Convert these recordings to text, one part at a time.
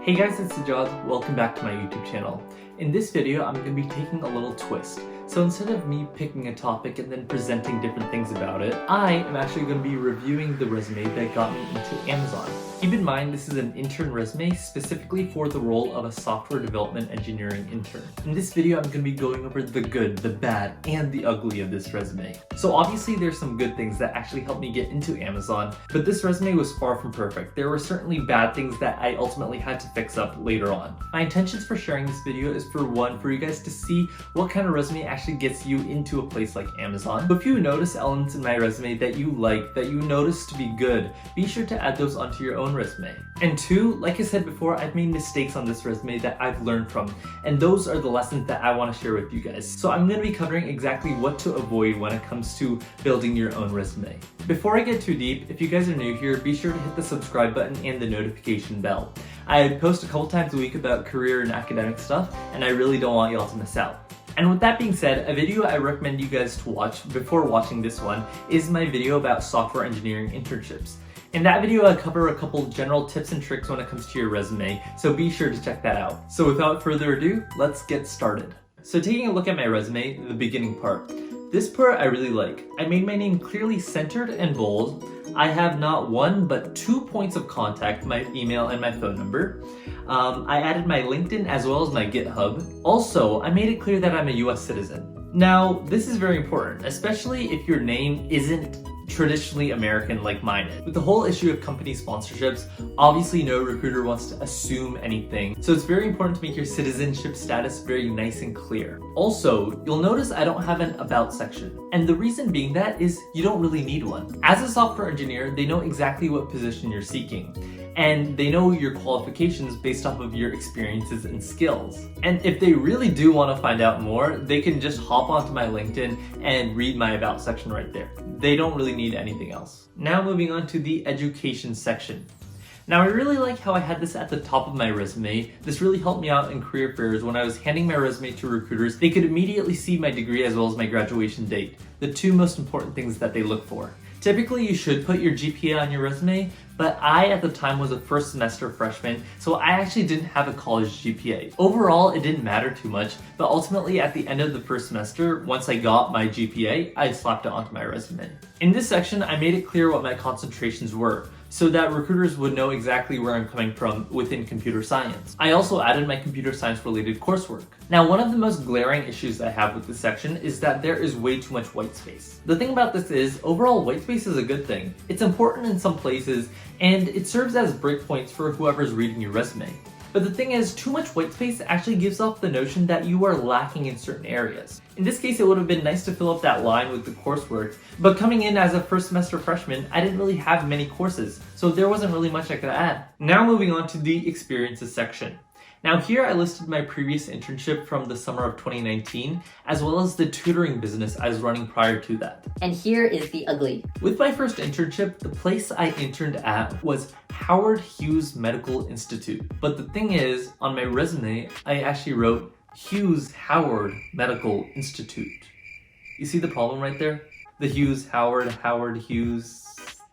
Hey guys, it's Sajad. Welcome back to my YouTube channel. In this video, I'm going to be taking a little twist. So instead of me picking a topic and then presenting different things about it, I am actually going to be reviewing the resume that got me into Amazon. Keep in mind, this is an intern resume specifically for the role of a software development engineering intern. In this video, I'm going to be going over the good, the bad, and the ugly of this resume. So obviously there's some good things that actually helped me get into Amazon, but this resume was far from perfect. There were certainly bad things that I ultimately had to fix up later on. My intentions for sharing this video is for you guys to see what kind of resume actually gets you into a place like Amazon. So if you notice elements in my resume that you like, that you notice to be good, be sure to add those onto your own resume. And two, like I said before, I've made mistakes on this resume that I've learned from, and those are the lessons that I want to share with you guys. So I'm going to be covering exactly what to avoid when it comes to building your own resume. Before I get too deep, if you guys are new here, be sure to hit the subscribe button and the notification bell. I post a couple times a week about career and academic stuff, and I really don't want y'all to miss out. And with that being said, a video I recommend you guys to watch before watching this one is my video about software engineering internships. In that video, I cover a couple general tips and tricks when it comes to your resume, so be sure to check that out. So without further ado, let's get started. So taking a look at my resume, the beginning part. This part I really like. I made my name clearly centered and bold. I have not one, but 2 points of contact, my email and my phone number. I added my LinkedIn as well as my GitHub. Also, I made it clear that I'm a US citizen. Now, this is very important, especially if your name isn't traditionally American like mine is. With the whole issue of company sponsorships, obviously no recruiter wants to assume anything, so it's very important to make your citizenship status very nice and clear. Also, you'll notice I don't have an about section, and the reason being that is you don't really need one. As a software engineer, they know exactly what position you're seeking, and they know your qualifications based off of your experiences and skills. And if they really do want to find out more, they can just hop onto my LinkedIn and read my about section right there. They don't really need anything else. Now moving on to the education section. Now I really like how I had this at the top of my resume. This really helped me out in career fairs when I was handing my resume to recruiters. They could immediately see my degree as well as my graduation date, the two most important things that they look for. Typically, you should put your GPA on your resume, but I at the time was a first semester freshman, so I actually didn't have a college GPA. Overall, it didn't matter too much, but ultimately at the end of the first semester, once I got my GPA, I slapped it onto my resume. In this section, I made it clear what my concentrations were, so that recruiters would know exactly where I'm coming from within computer science. I also added my computer science related coursework. Now, one of the most glaring issues I have with this section is that there is way too much white space. The thing about this is, overall white space is a good thing. It's important in some places, and it serves as breakpoints for whoever's reading your resume. But the thing is, too much white space actually gives off the notion that you are lacking in certain areas. In this case, it would have been nice to fill up that line with the coursework, but coming in as a first semester freshman, I didn't really have many courses, so there wasn't really much I could add. Now moving on to the experiences section. Now here I listed my previous internship from the summer of 2019, as well as the tutoring business I was running prior to that. And here is the ugly. With my first internship, the place I interned at was Howard Hughes Medical Institute. But the thing is, on my resume, I actually wrote Hughes Howard Medical Institute. You see the problem right there? The Hughes Howard Hughes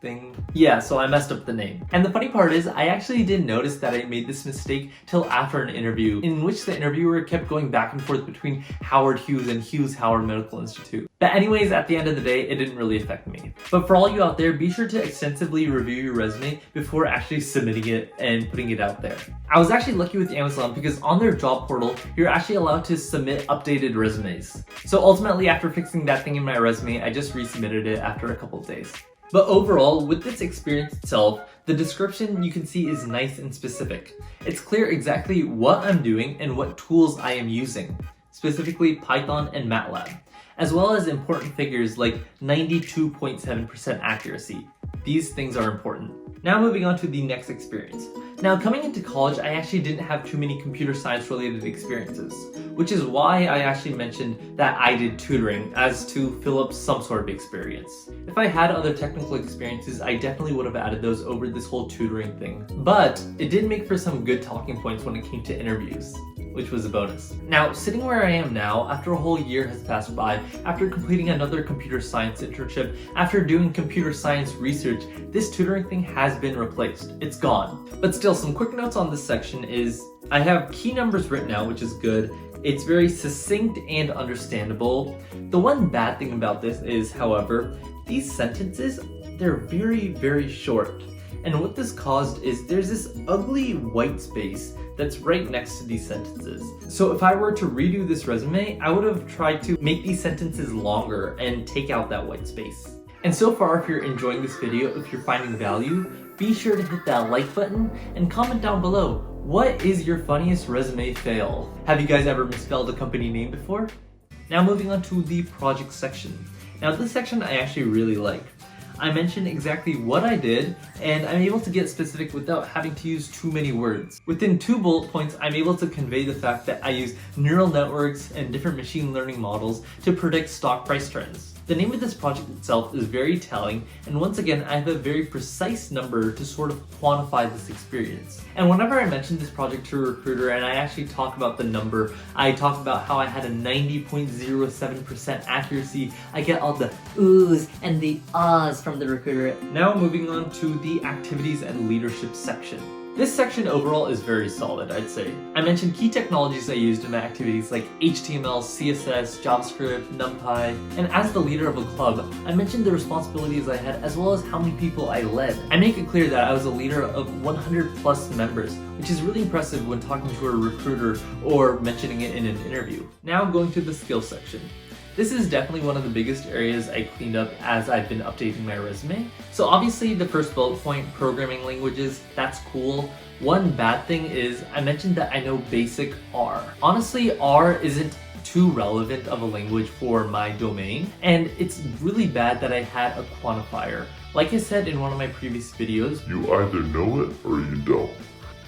thing. Yeah, so I messed up the name. And the funny part is, I actually didn't notice that I made this mistake till after an interview, in which the interviewer kept going back and forth between Howard Hughes and Hughes Howard Medical Institute. But anyways, at the end of the day, it didn't really affect me. But for all you out there, be sure to extensively review your resume before actually submitting it and putting it out there. I was actually lucky with Amazon because on their job portal, you're actually allowed to submit updated resumes. So ultimately, after fixing that thing in my resume, I just resubmitted it after a couple of days. But overall, with this experience itself, the description you can see is nice and specific. It's clear exactly what I'm doing and what tools I am using, specifically Python and MATLAB, as well as important figures like 92.7% accuracy. These things are important. Now moving on to the next experience. Now coming into college, I actually didn't have too many computer science related experiences, which is why I actually mentioned that I did tutoring as to fill up some sort of experience. If I had other technical experiences, I definitely would have added those over this whole tutoring thing. But it did make for some good talking points when it came to interviews. which was a bonus. Now, sitting where I am now, after a whole year has passed by, after completing another computer science internship, after doing computer science research, this tutoring thing has been replaced. It's gone. But still, some quick notes on this section is I have key numbers written out, which is good. It's very succinct and understandable. The one bad thing about this is, however, these sentences, they're very, very short. And what this caused is there's this ugly white space that's right next to these sentences. So if I were to redo this resume, I would have tried to make these sentences longer and take out that white space. And so far, if you're enjoying this video, if you're finding value, be sure to hit that like button and comment down below. What is your funniest resume fail? Have you guys ever misspelled a company name before? Now moving on to the project section. Now this section I actually really like. I mentioned exactly what I did, and I'm able to get specific without having to use too many words. Within 2 bullet points, I'm able to convey the fact that I use neural networks and different machine learning models to predict stock price trends. The name of this project itself is very telling, and once again, I have a very precise number to sort of quantify this experience. And whenever I mention this project to a recruiter and I actually talk about the number, I talk about how I had a 90.07% accuracy, I get all the oohs and the ahs from the recruiter. Now moving on to the activities and leadership section. This section overall is very solid, I'd say. I mentioned key technologies I used in my activities like HTML, CSS, JavaScript, NumPy, and as the leader of a club, I mentioned the responsibilities I had as well as how many people I led. I make it clear that I was a leader of 100 plus members, which is really impressive when talking to a recruiter or mentioning it in an interview. Now going to the skills section. This is definitely one of the biggest areas I cleaned up as I've been updating my resume. So obviously the first bullet point, programming languages, that's cool. One bad thing is I mentioned that I know basic R. Honestly, R isn't too relevant of a language for my domain, and it's really bad that I had a quantifier. Like I said in one of my previous videos, you either know it or you don't.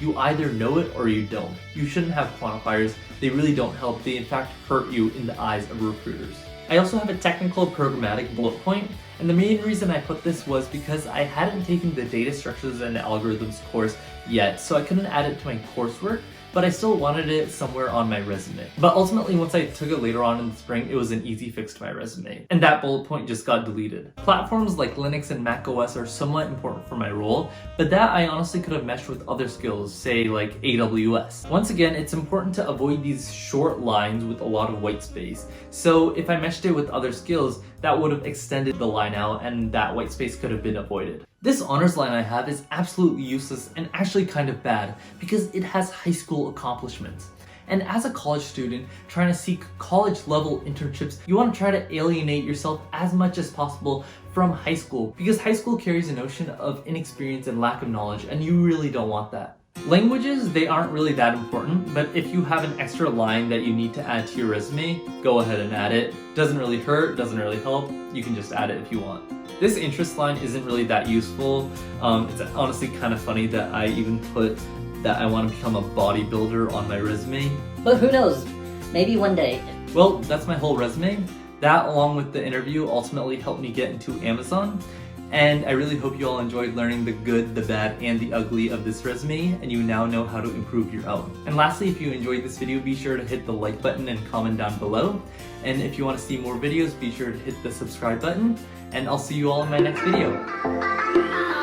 You either know it or you don't. You shouldn't have quantifiers. They really don't help. They in fact hurt you in the eyes of recruiters. I also have a technical programmatic bullet point, and the main reason I put this was because I hadn't taken the data structures and algorithms course yet, so I couldn't add it to my coursework, but I still wanted it somewhere on my resume. But ultimately, once I took it later on in the spring, it was an easy fix to my resume. And that bullet point just got deleted. Platforms like Linux and Mac OS are somewhat important for my role, but that I honestly could have meshed with other skills, say like AWS. Once again, it's important to avoid these short lines with a lot of white space. So if I meshed it with other skills, that would have extended the line out and that white space could have been avoided. This honors line I have is absolutely useless and actually kind of bad because it has high school accomplishments. And as a college student trying to seek college level internships, you want to try to alienate yourself as much as possible from high school because high school carries a notion of inexperience and lack of knowledge, and you really don't want that. Languages, they aren't really that important, but if you have an extra line that you need to add to your resume, go ahead and add it. Doesn't really hurt, doesn't really help, you can just add it if you want. This interest line isn't really that useful. It's honestly kind of funny that I even put that I want to become a bodybuilder on my resume. But who knows, maybe one day. Well, that's my whole resume. That, along with the interview, ultimately helped me get into Amazon. And I really hope you all enjoyed learning the good, the bad, and the ugly of this resume, and you now know how to improve your own. And lastly, if you enjoyed this video, be sure to hit the like button and comment down below. And if you want to see more videos, be sure to hit the subscribe button, and I'll see you all in my next video.